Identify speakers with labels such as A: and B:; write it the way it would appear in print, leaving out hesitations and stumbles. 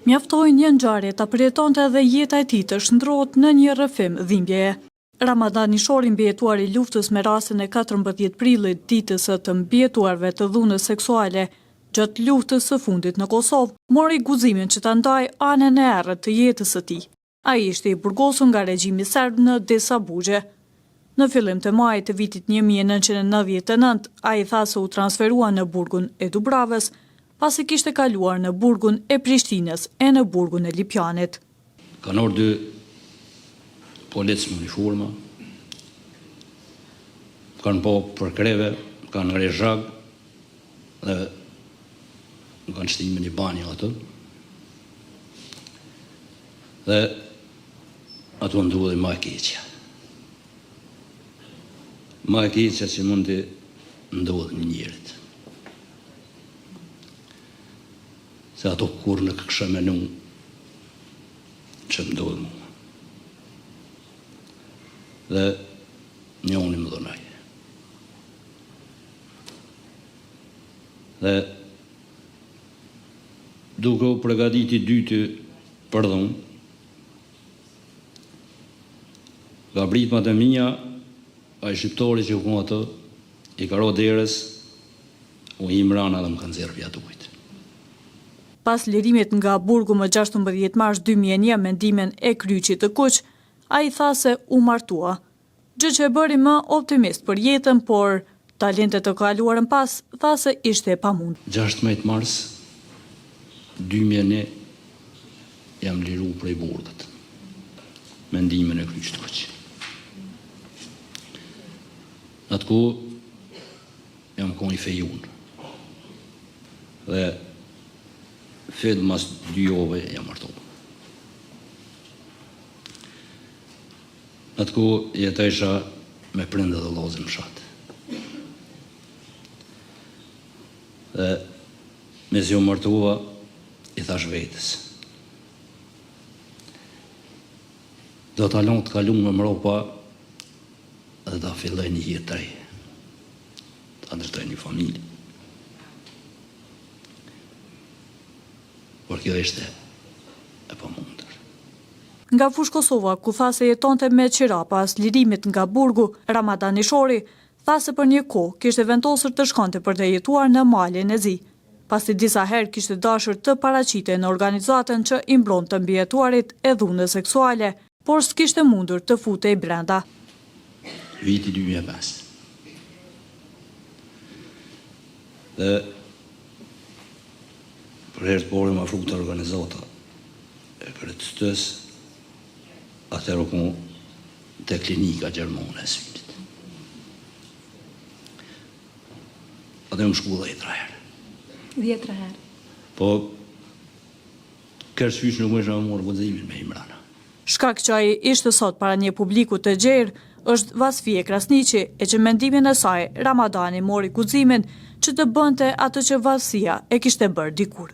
A: Mjaftoi një ngjarje ta përjetonte edhe jeta e tij të shndrohet në një rrëfim dhimbjeje. Ramadan Nishori, mbijetuar i luftës me rastin e 14 prillit, ditës së të mbijetuarve të dhunës seksuale gjatë luftës së fundit në Kosovë, mori guximin që ta ndajë anën e errët të jetës së tij. Ai ishte i burgosur nga regjimi serb në Disa Bugje. Në fillim të majit të vitit 1999, ai tha se u transferua në burgun e Dubravës, pasi kishte kaluar në burgun e Prishtinës e në burgun e Lipjanit.
B: Kanë orë 2 policë me uniforma, kanë po për kreve, kanë ngre zhag dhe kanë shtimin i banjë atë. Dhe ato ndodhi ma e keqja. Ma e keqja që mund të ndodhë një njerit. Se ato kur në kësha menu që ndodhë mua. Dhe njoni më dhonaj. Dhe duke u përgatiti dytë për dhunë, nga britmat e mija, a i shqiptori që u ku ato, i ka ro deres, u imrana dhe më kanë zerë vjatujtë.
A: Pas lirimit nga burgu më 16 mars 2001 me ndihmën e Kryqit të Kuq, ai tha se u martua. Gjë që e bëri më optimist për jetën, por talentet të kaluarën pas tha se ishte e pamund.
B: 16 mars 2001 jam liru prej burgut me ndihmën e Kryqit të Kuq. Në atë kohë jam kon i fejun. Dhe fed mas 2 jove jam martuar. Në atë kohë jetojsha me prindë dhe lozën në shatë. Dhe me zi u martua, i thash vetës. Do të alon të kalun me mropa dhe ta filloj një jetë të re. Ta ndërtoj një familje. Por kjo ishte e pamundër.
A: Nga fushë Kosova, ku tha se jetonte me qira pas lirimit nga burgu, Ramadan Nishori tha se për një kohë kishte vendosur të shkonte për të jetuar në malin e zi, pasi disa herë kishte dashur të paraqitej në organizatën që i mbron të mbijetuarit e dhunës seksuale, por s'kishte mundur të futej brenda.
B: Viti 2005. Dhe për herë të pori ma frukë të organizata e kërëtës, atëherë ku të klinika Gjermone e Svinit. Atë më shku 10 herë.
C: 10 herë.
B: Po, kërë sysh nuk më shë më morë guximin me Imrana.
A: Shkak që ai ishte sot para një publiku të gjerë, është Vasfije Krasniqi, e që mendimin e saj, Ramadani mori guximin që të bënte atë që Vasfija e kishte bërë dikur.